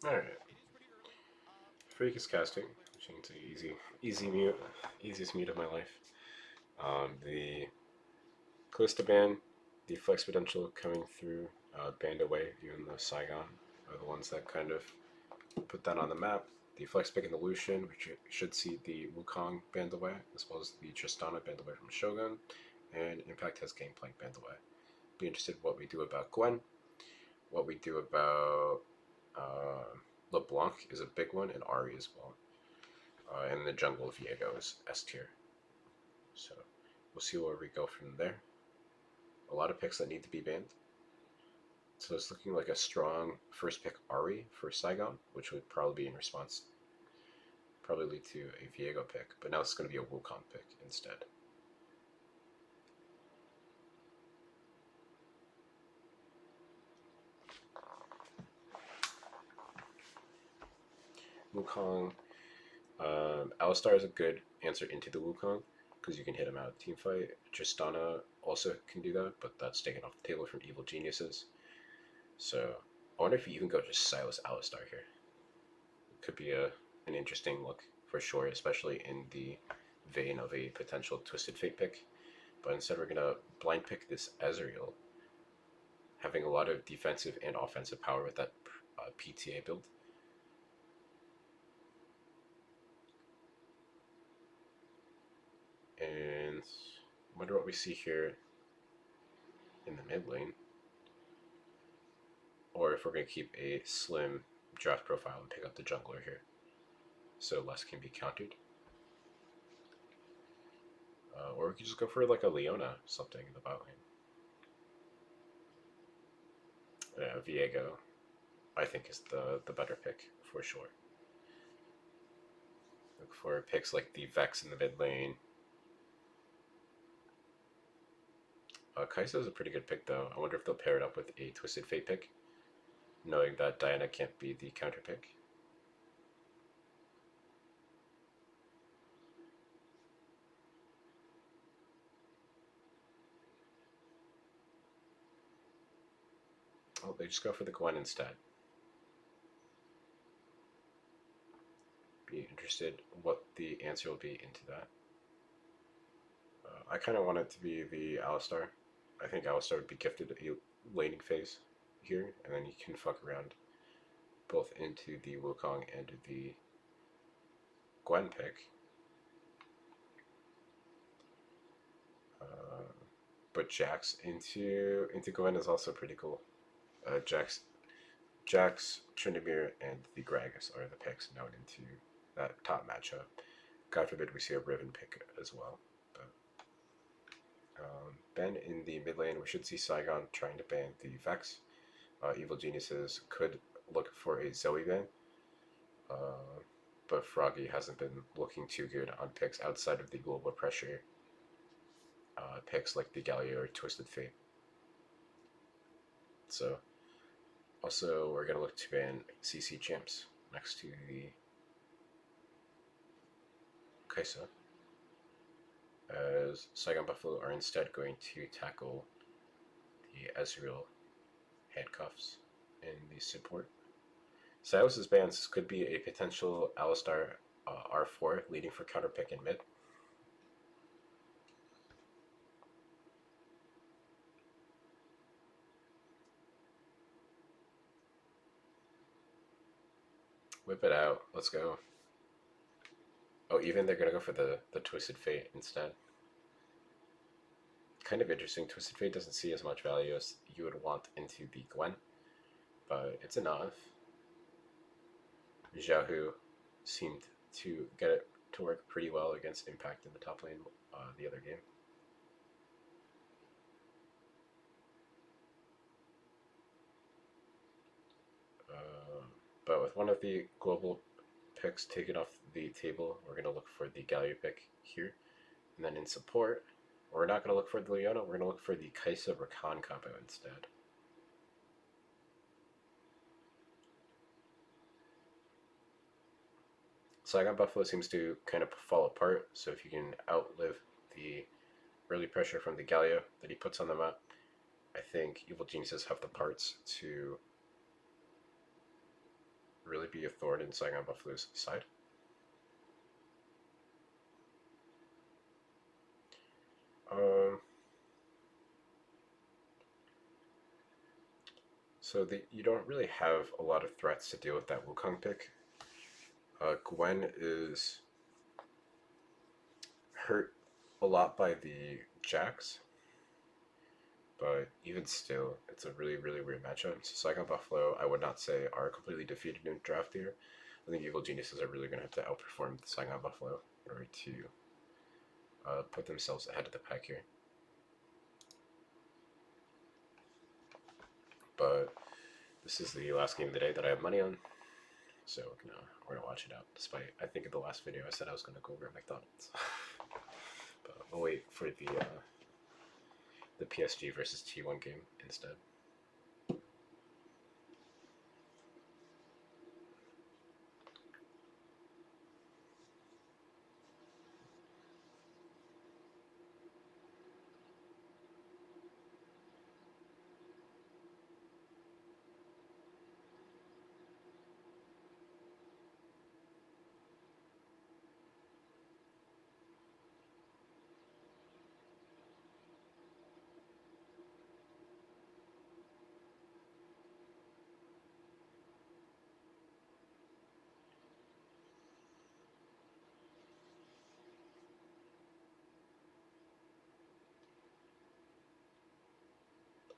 Alright. Freak is casting, which means easy mute, easiest mute of my life. The Callista band, the flex potential coming through, band away, even the Saigon are the ones that kind of put that on the map. The flex pick and the Lucian, which you should see the Wukong band away, as well as the Tristana band away from Shogun, and Impact has Gangplank band away. Be interested in what we do about Gwen, what we do about LeBlanc is a big one, and Ari as well. And the jungle of Viego is S tier. So we'll see where we go from there. A lot of picks that need to be banned. So it's looking like a strong first pick Ari for Saigon, which would probably be in response, probably lead to a Viego pick, but now it's going to be a Wukong pick instead. Wukong, Alistar is a good answer into the Wukong because you can hit him out of team fight. Tristana also can do that, but that's taken off the table from Evil Geniuses. So I wonder if you even go just Silas Alistar here. It could be an interesting look for sure, especially in the vein of a potential Twisted Fate pick. But instead we're going to blind pick this Ezreal, having a lot of defensive and offensive power with that PTA build. And I wonder what we see here in the mid lane. Or if we're going to keep a slim draft profile and pick up the jungler here, so less can be countered. Or we could just go for like a Leona something in the bot lane. Viego, I think, is the better pick for sure. Look for picks like the Vex in the mid lane. Kai'Sa is a pretty good pick though. I wonder if they'll pair it up with a Twisted Fate pick, knowing that Diana can't be the counter pick. Oh, they just go for the Gwen instead. Be interested what the answer will be into that. I kind of want it to be the Alistar. I think Alistar would be gifted a laning phase here, and then you can fuck around both into the Wukong and the Gwen pick. But Jax into Gwen is also pretty cool. Jax, Tryndamere, and the Gragas are the picks known into that top matchup. God forbid we see a Riven pick as well. But Ben in the mid lane, we should see Saigon trying to ban the Vex. Evil Geniuses could look for a Zoe ban. But Froggy hasn't been looking too good on picks outside of the global pressure picks like the Galio or Twisted Fate. So, also, we're going to look to ban CC Champs next to the Kai'Sa, as Saigon Buffalo are instead going to tackle the Ezreal handcuffs in the support. Silas's bans could be a potential Alistar R4 leading for counter pick in mid. Whip it out. Let's go. Oh, even they're going to go for the Twisted Fate instead. Kind of interesting. Twisted Fate doesn't see as much value as you would want into the Gwen, but it's enough. Xiaohu seemed to get it to work pretty well against Impact in the top lane the other game. But with one of the global picks taken off the table, we're going to look for the Galio pick here. And then in support, we're not going to look for the Leona, we're going to look for the Kai'Sa Rakan combo instead. Saigon Buffalo seems to kind of fall apart, so if you can outlive the early pressure from the Galio that he puts on the map, I think Evil Geniuses have the parts to really be a thorn in Saigon Buffalo's side. So you don't really have a lot of threats to deal with that Wukong pick. Gwen is hurt a lot by the Jacks, but even still, it's a really, really weird matchup. So Saigon Buffalo, I would not say are completely defeated in draft here. I think Evil Geniuses are really going to have to outperform the Saigon Buffalo in order to put themselves ahead of the pack here. But this is the last game of the day that I have money on, so we're gonna watch it out. Despite I think in the last video I said I was gonna go over at McDonald's, but we'll wait for the PSG versus T1 game instead.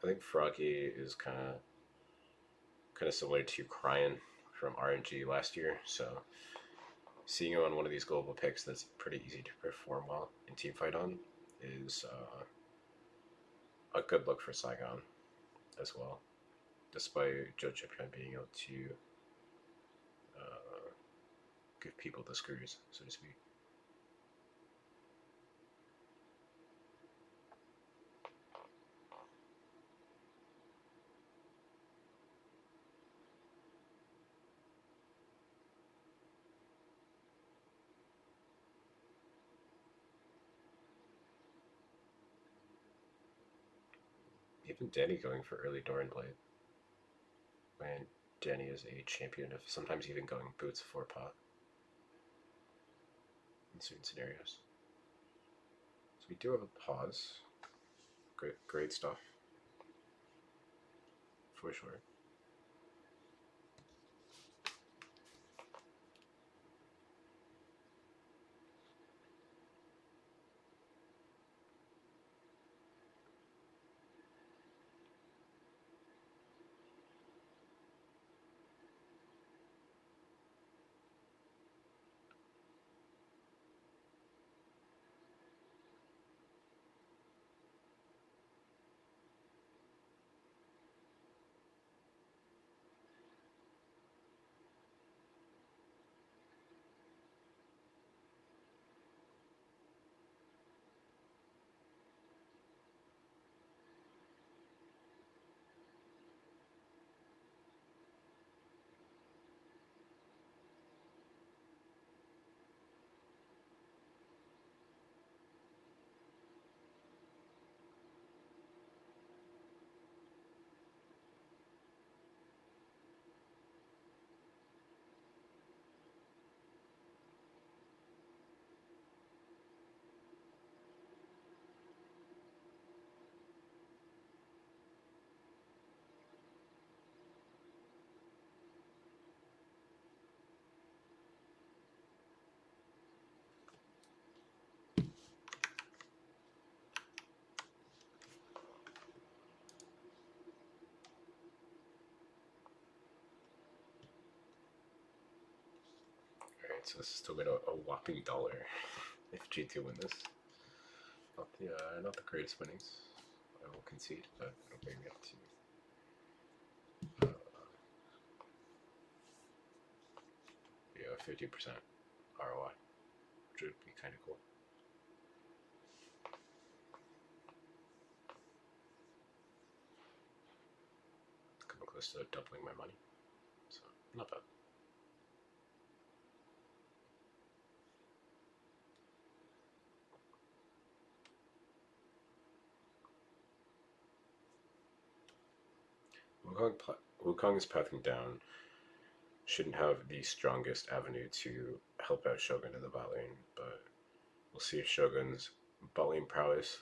I think Froggy is kind of similar to Cryan from RNG last year, so seeing him on one of these global picks that's pretty easy to perform well in teamfight on is a good look for Saigon as well, despite Joe Japan being able to give people the screws, so to speak. Even Danny going for early Doran Blade, when Danny is a champion of sometimes even going boots for pot in certain scenarios. So we do have a pause. Great stuff. For sure. Alright, so this is still got a whopping dollar if G2 win this. Not the greatest winnings, I will concede, but it'll bring me up to 50% ROI, which would be kind of cool. Coming close to doubling my money, so not bad. Wukong is pathing down. shouldn't have the strongest avenue to help out Shogun in the bot lane, but we'll see if Shogun's bot lane prowess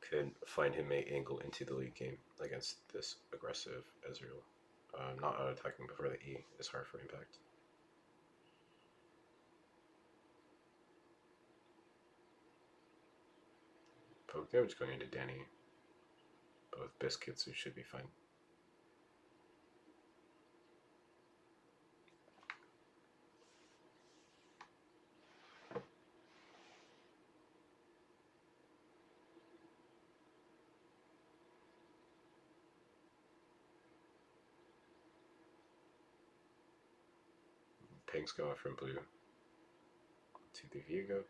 can find him a angle into the lead game against this aggressive Ezreal. Not attacking before the E is hard for impact. Poke damage going into Danny. Both biscuits, we should be fine. Pinks go off from blue to the Viego.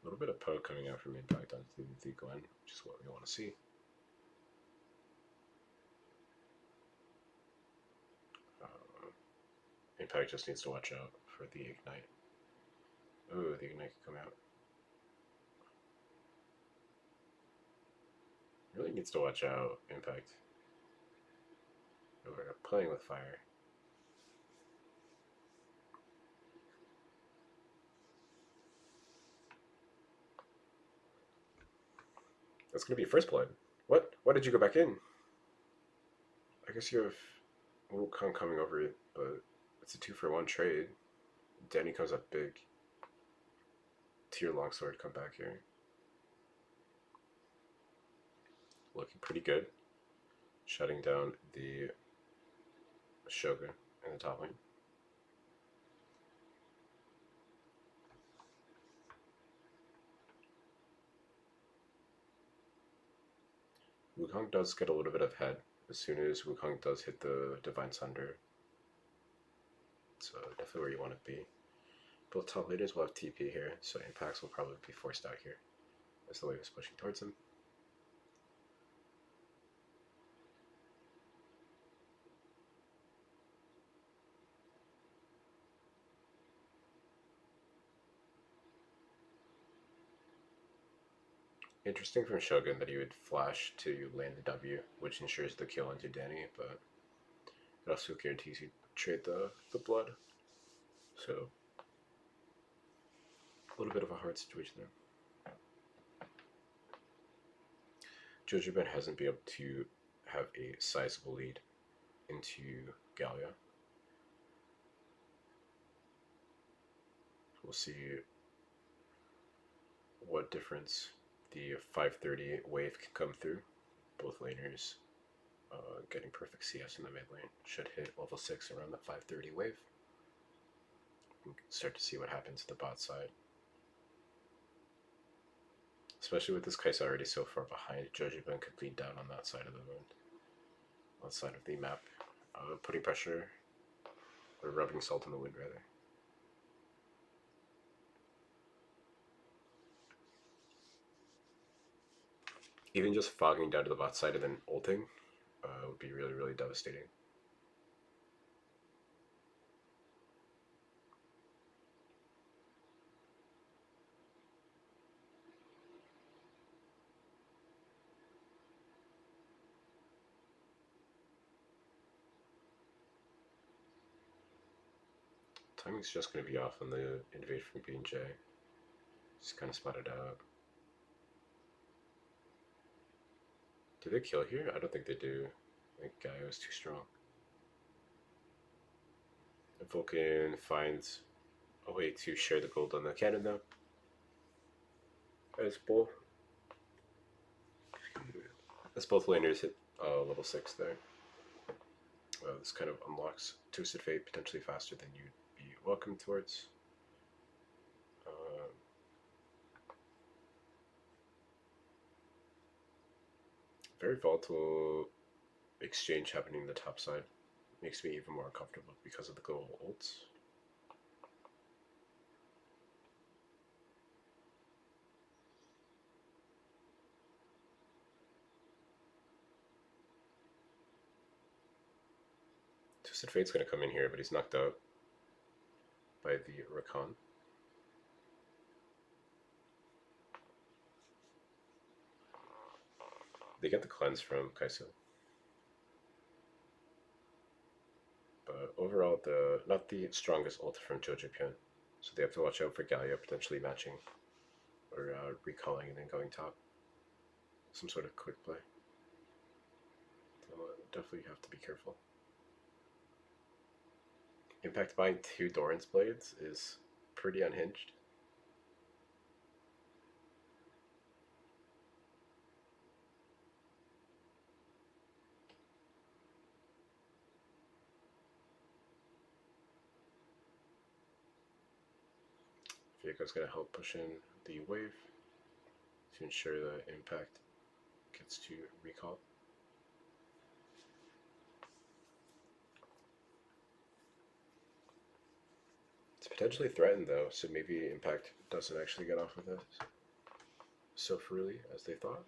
A little bit of poke coming out from impact onto the Glen, which is what we want to see. Impact just needs to watch out for the Ignite. Oh, the Ignite can come out. Really needs to watch out, Impact. Oh, we're playing with fire. That's gonna be first blood. What? Why did you go back in? I guess you have Wukong coming over it, but it's a 2-for-1 trade. Danny comes up big. Tier Longsword come back here. Looking pretty good. Shutting down the Shogun in the top lane. Wukong does get a little bit of head as soon as Wukong does hit the Divine Sunder. So definitely where you want to be. Both top laners will have TP here, so impacts will probably be forced out here as the wave is pushing towards him. Interesting from Shogun that he would flash to land the W, which ensures the kill into Danny, but it also guarantees you trade the blood. So, a little bit of a hard situation there. Jojoben hasn't been able to have a sizable lead into Gallia. We'll see what difference the 530 wave can come through. Both laners getting perfect CS in the mid lane should hit level 6 around the 530 wave. We can start to see what happens to the bot side. Especially with this Kai'Sa already so far behind, Jojoben could lead down on that side of the map, putting pressure, or rubbing salt in the wind rather. Even just fogging down to the bot side and then ulting would be really, really devastating. Timing's just going to be off on the invade from B&J. Just kind of spotted out. Do they kill here? I don't think they do. I think Gaio is too strong. And Vulcan finds a way to share the gold on the cannon now. As both laners hit level 6 there. This kind of unlocks Twisted Fate potentially faster than you'd be welcome towards. Very volatile exchange happening in the top side. Makes me even more uncomfortable because of the goal ults. Twisted Fate's going to come in here, but he's knocked out by the Rakan. They get the cleanse from Kai'Sa. But overall, not the strongest ult from Jojo Pyun. So they have to watch out for Galio potentially matching or recalling and then going top. Some sort of quick play. So definitely have to be careful. Impact buying 2 Doran's Blades is pretty unhinged. Viego's going to help push in the wave to ensure the impact gets to recall. It's potentially threatened though, so maybe impact doesn't actually get off of this so freely as they thought.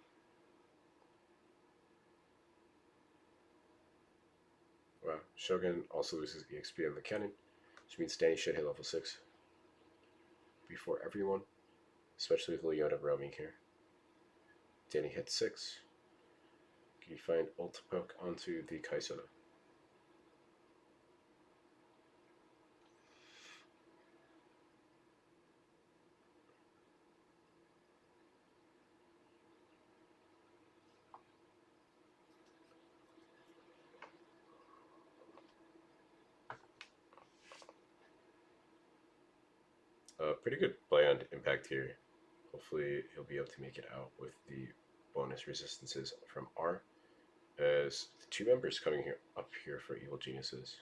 Wow, Shogun also loses EXP on the cannon, which means Danny should hit level 6 before everyone, especially with Leona roaming here. Danny hits 6. Can you find ult poke onto the Kai'Sa? Pretty good play on impact here. Hopefully he'll be able to make it out with the bonus resistances from R, as the 2 members coming here up here for Evil Geniuses.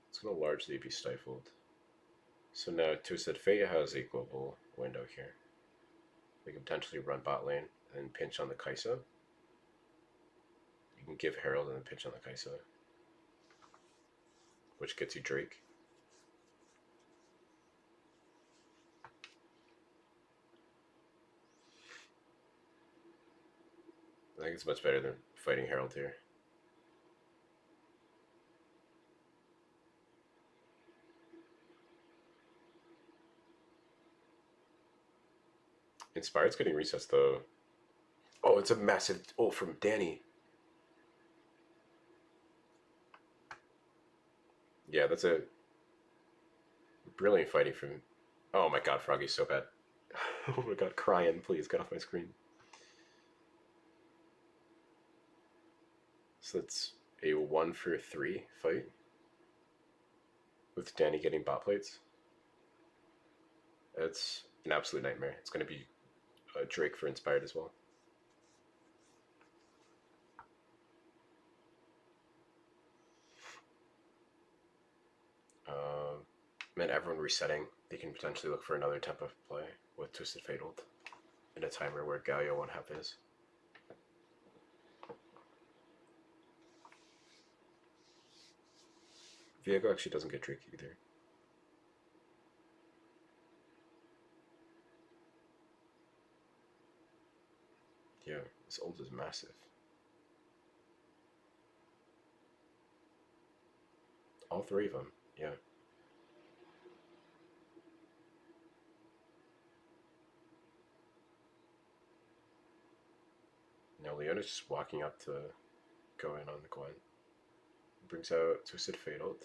It's going to largely be stifled. So now Twisted Fate has a global window here. We can potentially run bot lane and pinch on the Kai'Sa. You can give Herald and then pinch on the Kai'Sa, which gets you Drake. I think it's much better than fighting Herald here. Inspired's getting recessed though. Oh, it's a massive ult from Danny. Yeah, that's a brilliant fighting from... Oh my god, Froggy's so bad. Oh my god, crying, please, get off my screen. So that's a 1 for 3 fight with Danny getting bot plates. It's an absolute nightmare. It's going to be Drake for Inspired as well. And everyone resetting, they can potentially look for another type of play with Twisted Fate ult in a timer where Galio won't have his. Viego actually doesn't get Drake either. Yeah, this ult is massive. All 3 of them, yeah. Now Leona's just walking up to go in on the Gwen. Brings out Twisted Fate ult.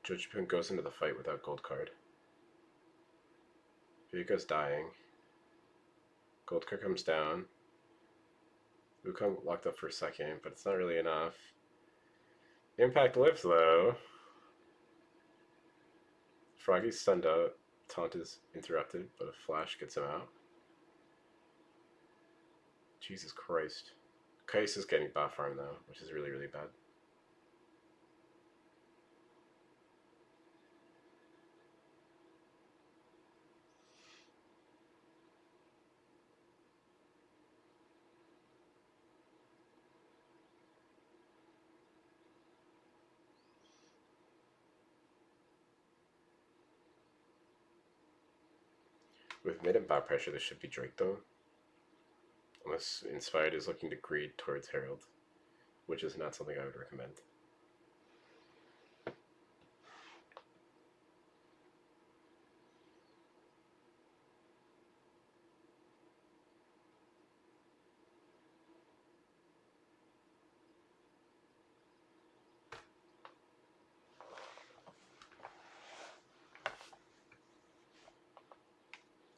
Jojo Pyun goes into the fight without gold card. Viego's dying. Gold card comes down. Wukong locked up for a second, but it's not really enough. Impact lives though. Froggy's stunned out. Taunt is interrupted, but a flash gets him out. Jesus Christ. Kais is getting bot farm though, which is really, really bad. With mid and bot pressure, this should be Drake though. Unless Inspired is looking to greed towards Herald, which is not something I would recommend.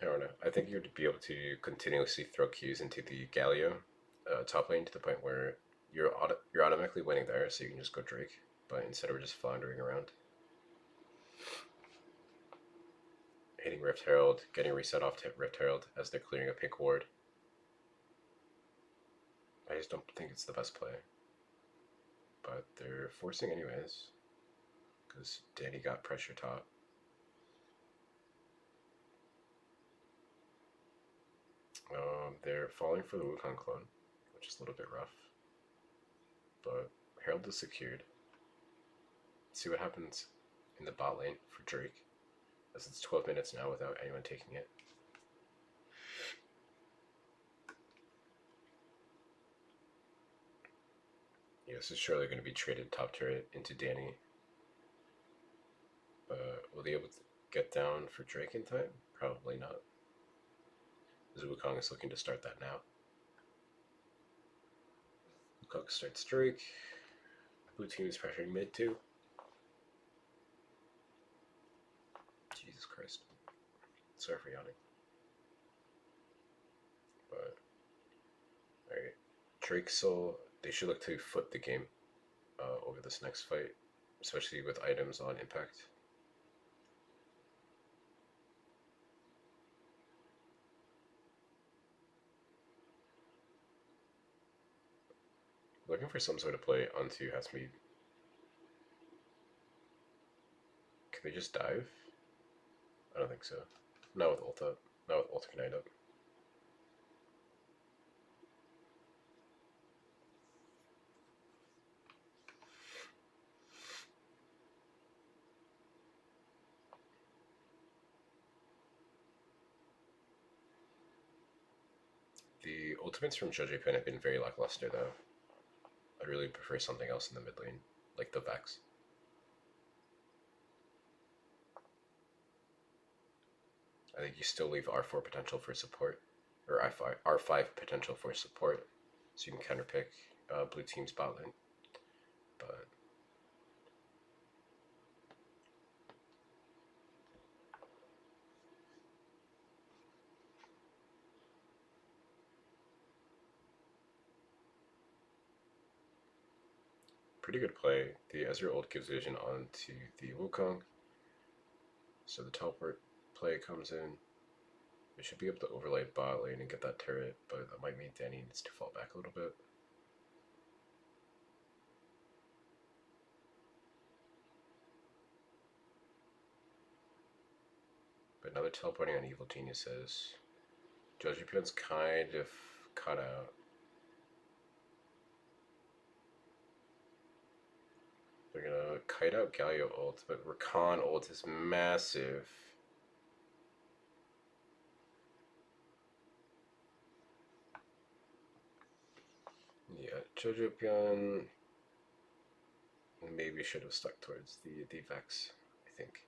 don't know. I think you'd be able to continuously throw Qs into the Galio top lane to the point where you're automatically winning there, so you can just go Drake. But instead, we're just floundering around, hitting Rift Herald, getting reset off to Rift Herald as they're clearing a pink ward. I just don't think it's the best play, but they're forcing anyways because Danny got pressure top. They're falling for the Wukong clone, which is a little bit rough. But Herald is secured. Let's see what happens in the bot lane for Drake, as it's 12 minutes now without anyone taking it. Yeah, this is surely going to be traded top turret into Danny. But will they be able to get down for Drake in time? Probably not. Wukong is looking to start that now. Wukong starts Drake. Blue team is pressuring mid too. Jesus Christ. Sorry for yawning. But alright. Drake Soul, they should look to foot the game over this next fight, especially with items on impact. Looking for some sort of play onto Hasmeed. Can they just dive? I don't think so. Not with ult up. Not with ult ignite up. The ultimates from Jojo Pen have been very lackluster though. I'd really prefer something else in the mid lane, like the Vex. I think you still leave R4 potential for support, or R5 potential for support, so you can counterpick blue team's bot lane. But pretty good play. The Ezreal ult gives vision onto the Wukong, so the teleport play comes in. They should be able to overlay bot lane and get that turret, but that might mean Danny needs to fall back a little bit. But now they're teleporting on Evil Geniuses. Jojipian's kind of cut out. They're gonna kite out Galio ult, but Rakan ult is massive. Yeah, Jojipian maybe should have stuck towards the Vex, I think.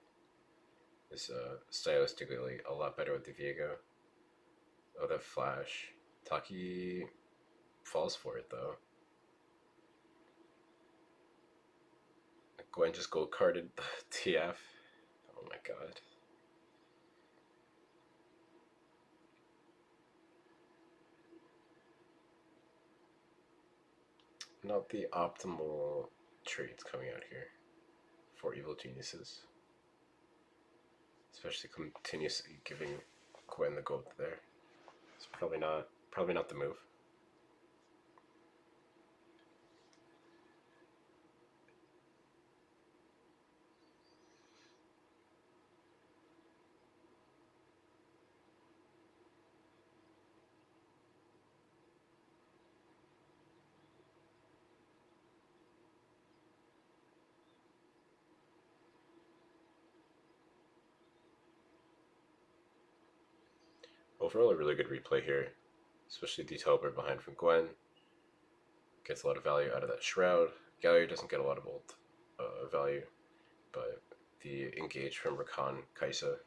Is stylistically a lot better with the Viego. Oh, that flash. Taki falls for it though. Gwen just gold carded the TF. Oh my god. Not the optimal trades coming out here for Evil Geniuses. Especially continuously giving Gwen the gold there. It's probably not the move. Overall, a really good replay here, especially the teleport behind from Gwen. Gets a lot of value out of that Shroud. Gallier doesn't get a lot of ult value, but the engage from Rakan, Kaisa,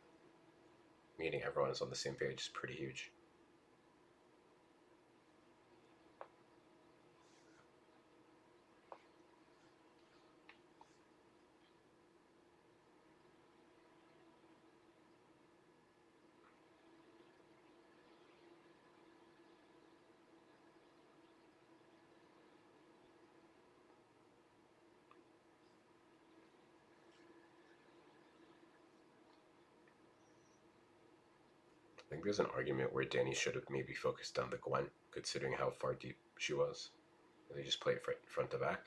meaning everyone is on the same page, is pretty huge. think there's an argument where Danny should have maybe focused on the Gwen, considering how far deep she was. They just play front to back.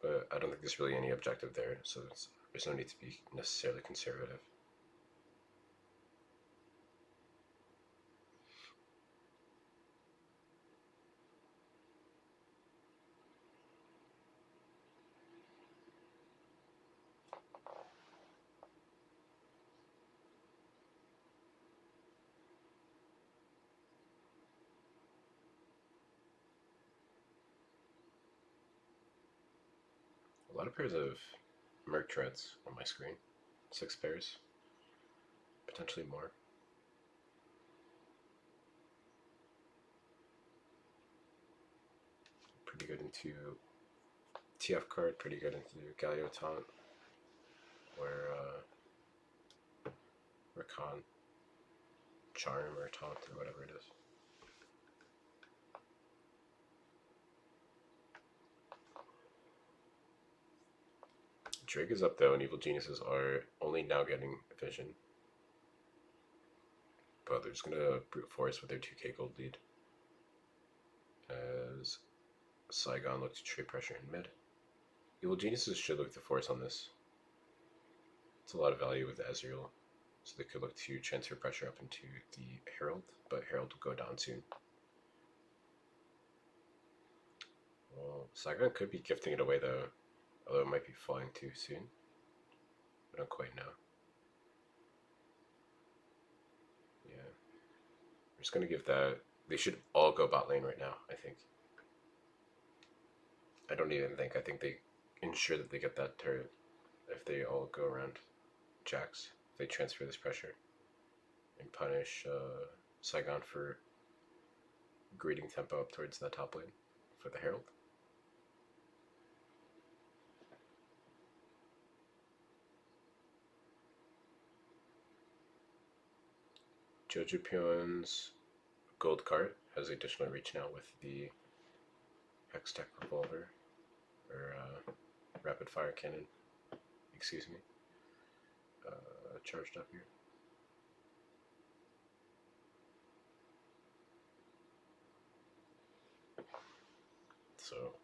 But I don't think there's really any objective there, so there's no need to be necessarily conservative. A lot of pairs of Merc Treads on my screen. 6 pairs. Potentially more. Pretty good into TF card, pretty good into Galio Taunt, or Recon Charm or Taunt or whatever it is. Drake is up though, and Evil Geniuses are only now getting vision. But they're just gonna brute force with their 2k gold lead. As Saigon looks to trade pressure in mid. Evil Geniuses should look to force on this. It's a lot of value with Ezreal, so they could look to transfer pressure up into the Herald, but Herald will go down soon. Well, Saigon could be gifting it away though, although it might be falling too soon. I don't quite know. Yeah. I'm just gonna give that. They should all go bot lane right now, I think. I don't even think. I think they ensure that they get that turret if they all go around Jax. If they transfer this pressure and punish Saigon for greeting tempo up towards that top lane for the Herald. Jojo Pion's gold card has additional reach now with the Hextech revolver, or rapid fire cannon, excuse me, charged up here. So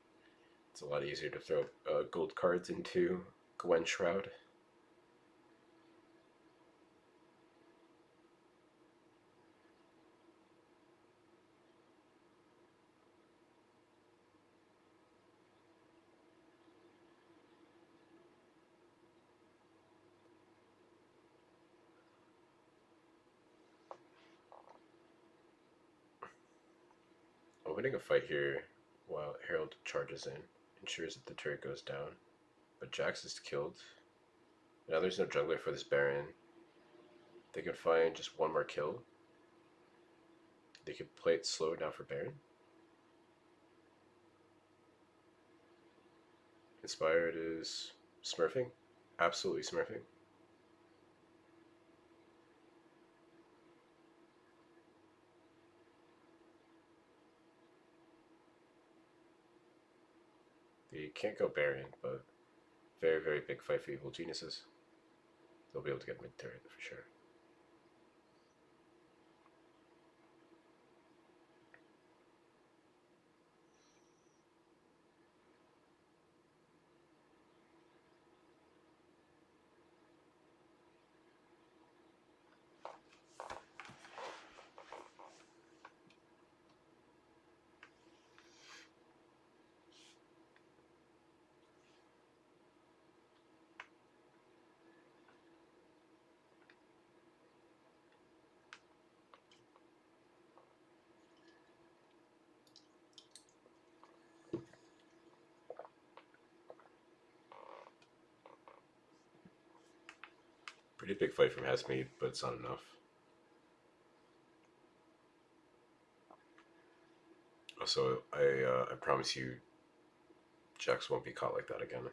it's a lot easier to throw gold cards into Gwen Shroud. Opening a fight here while Herald charges in ensures that the turret goes down, but Jax is killed. Now there's no jungler for this Baron. They can find just one more kill. They could play it slow now for Baron. Inspired is smurfing, absolutely smurfing. They can't go Baron, but very, very big fight for Evil Geniuses. They'll be able to get mid turret for sure. Pretty big fight from Hasmead, but it's not enough. Also, I promise you, Jax won't be caught like that again.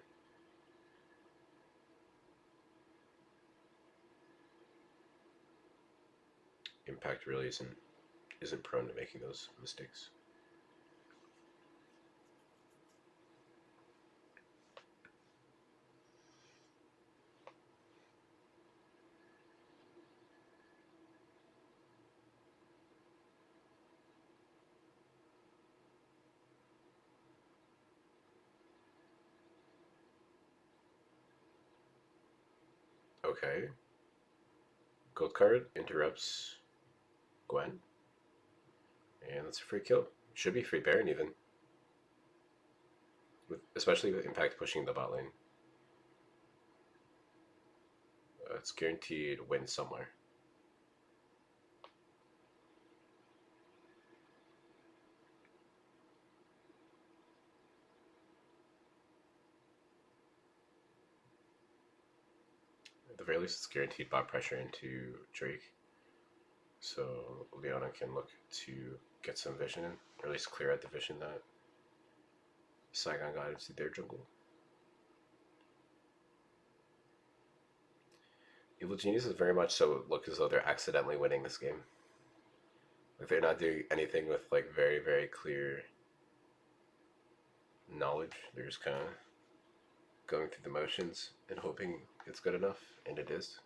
Impact really isn't prone to making those mistakes. Okay. Gold card interrupts Gwen. And that's a free kill. Should be free Baron even. Especially with Impact pushing the bot lane. It's guaranteed win somewhere. At the very least, it's guaranteed bot pressure into Drake. So Leona can look to get some vision in, or at least clear out the vision that Saigon got into their jungle. Evil Geniuses very much so look as though they're accidentally winning this game. Like they're not doing anything with like very, very clear knowledge. They're just kind of going through the motions and hoping it's good enough, and it is.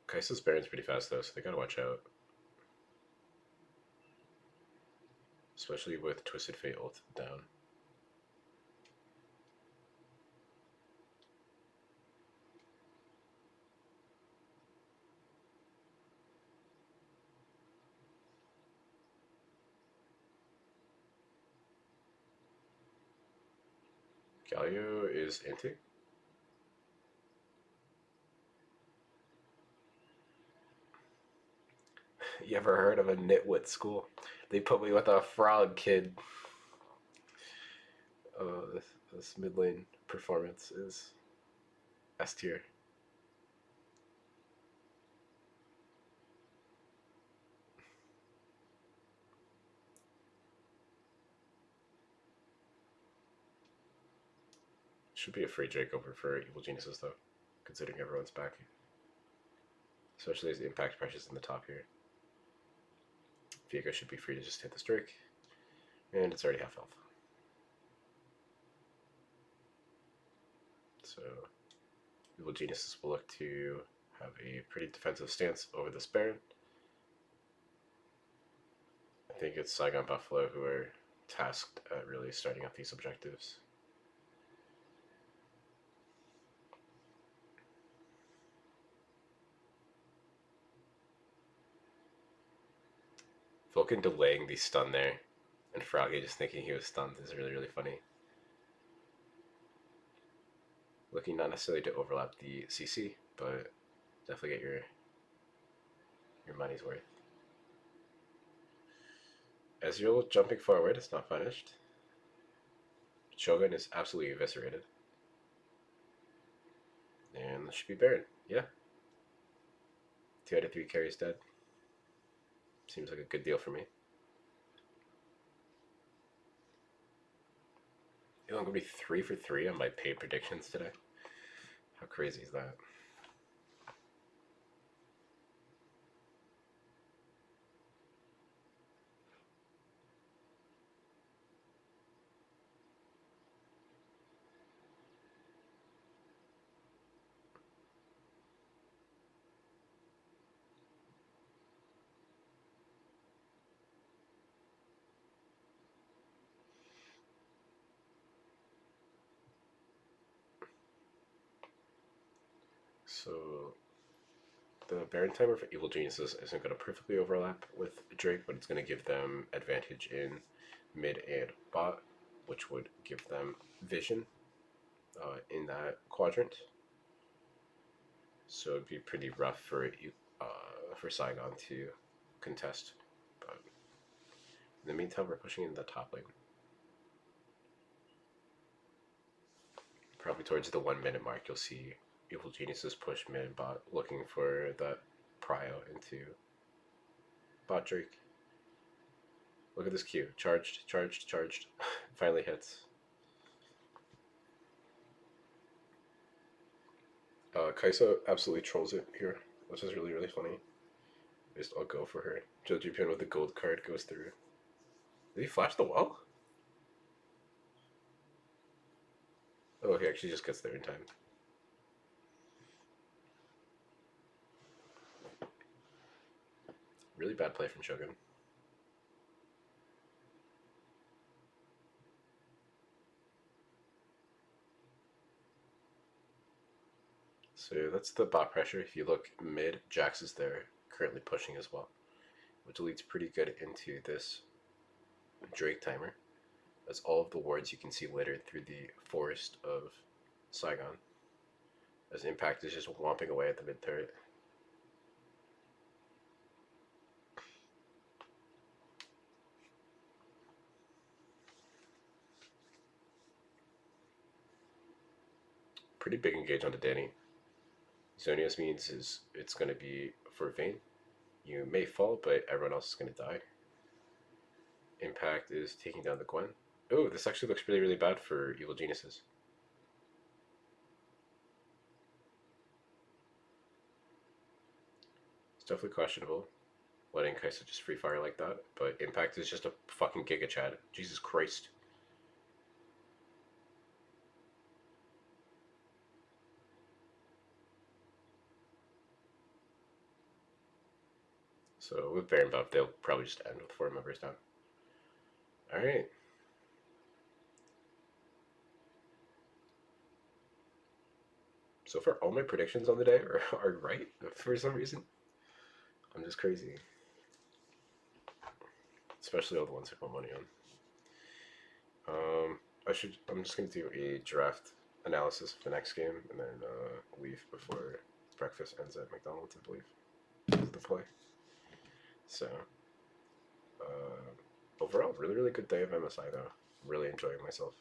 Kai'Sa's Baron's pretty fast though, so they gotta watch out. Especially with Twisted Fate ult down. Galio is into. You ever heard of a nitwit school? They put me with a frog kid. This mid lane performance is S tier. Should be a free Drake over for Evil Geniuses though, considering everyone's back. Especially as the impact pressures in the top here. Viego should be free to just hit this Drake. And it's already half health. So Evil Geniuses will look to have a pretty defensive stance over this Baron. I think it's Saigon Buffalo who are tasked at really starting up these objectives. Vulcan delaying the stun there, and Froggy just thinking he was stunned is really, really funny. Looking not necessarily to overlap the CC, but definitely get your money's worth. Ezreal jumping forward, it's not punished. Shogun is absolutely eviscerated. And that should be Baron, yeah. 2 out of 3 carries dead. Seems like a good deal for me. I'm going to be 3 for 3 on my paid predictions today. How crazy is that? So the Baron timer for Evil Geniuses isn't going to perfectly overlap with Drake, but it's going to give them advantage in mid and bot, which would give them vision in that quadrant. So it'd be pretty rough for Saigon to contest. But in the meantime, we're pushing in the top lane. Probably towards the 1 minute mark, you'll see Evil Geniuses push mid and bot, looking for that prio into bot Drake. Look at this Q. Charged, charged, charged. Finally hits. Kai'Sa absolutely trolls it here, which is really, really funny. Just I'll go for her. Joji Pin with the gold card goes through. Did he flash the wall? Oh, he actually just gets there in time. Really bad play from Shogun. So that's the bot pressure. If you look mid, Jax is there, currently pushing as well, which leads pretty good into this Drake timer. That's all of the wards you can see littered through the forest of Saigon. As Impact is just whomping away at the mid turret. Pretty big engage onto Danny. Zonia's means is it's going to be for Vayne. You may fall, but everyone else is going to die. Impact is taking down the Gwen. Oh, this actually looks really, really bad for Evil Geniuses. It's definitely questionable letting Kaisa just free fire like that, but Impact is just a fucking Giga Chad. Jesus Christ. So with Baron buff, they'll probably just end with 4 members down. Alright. So far, all my predictions on the day are right for some reason. I'm just crazy. Especially all the ones I put money on. I'm just gonna do a draft analysis of the next game and then leave before breakfast ends at McDonald's, I believe. Is the play. So, overall, really, really good day of MSI though. Really enjoying myself.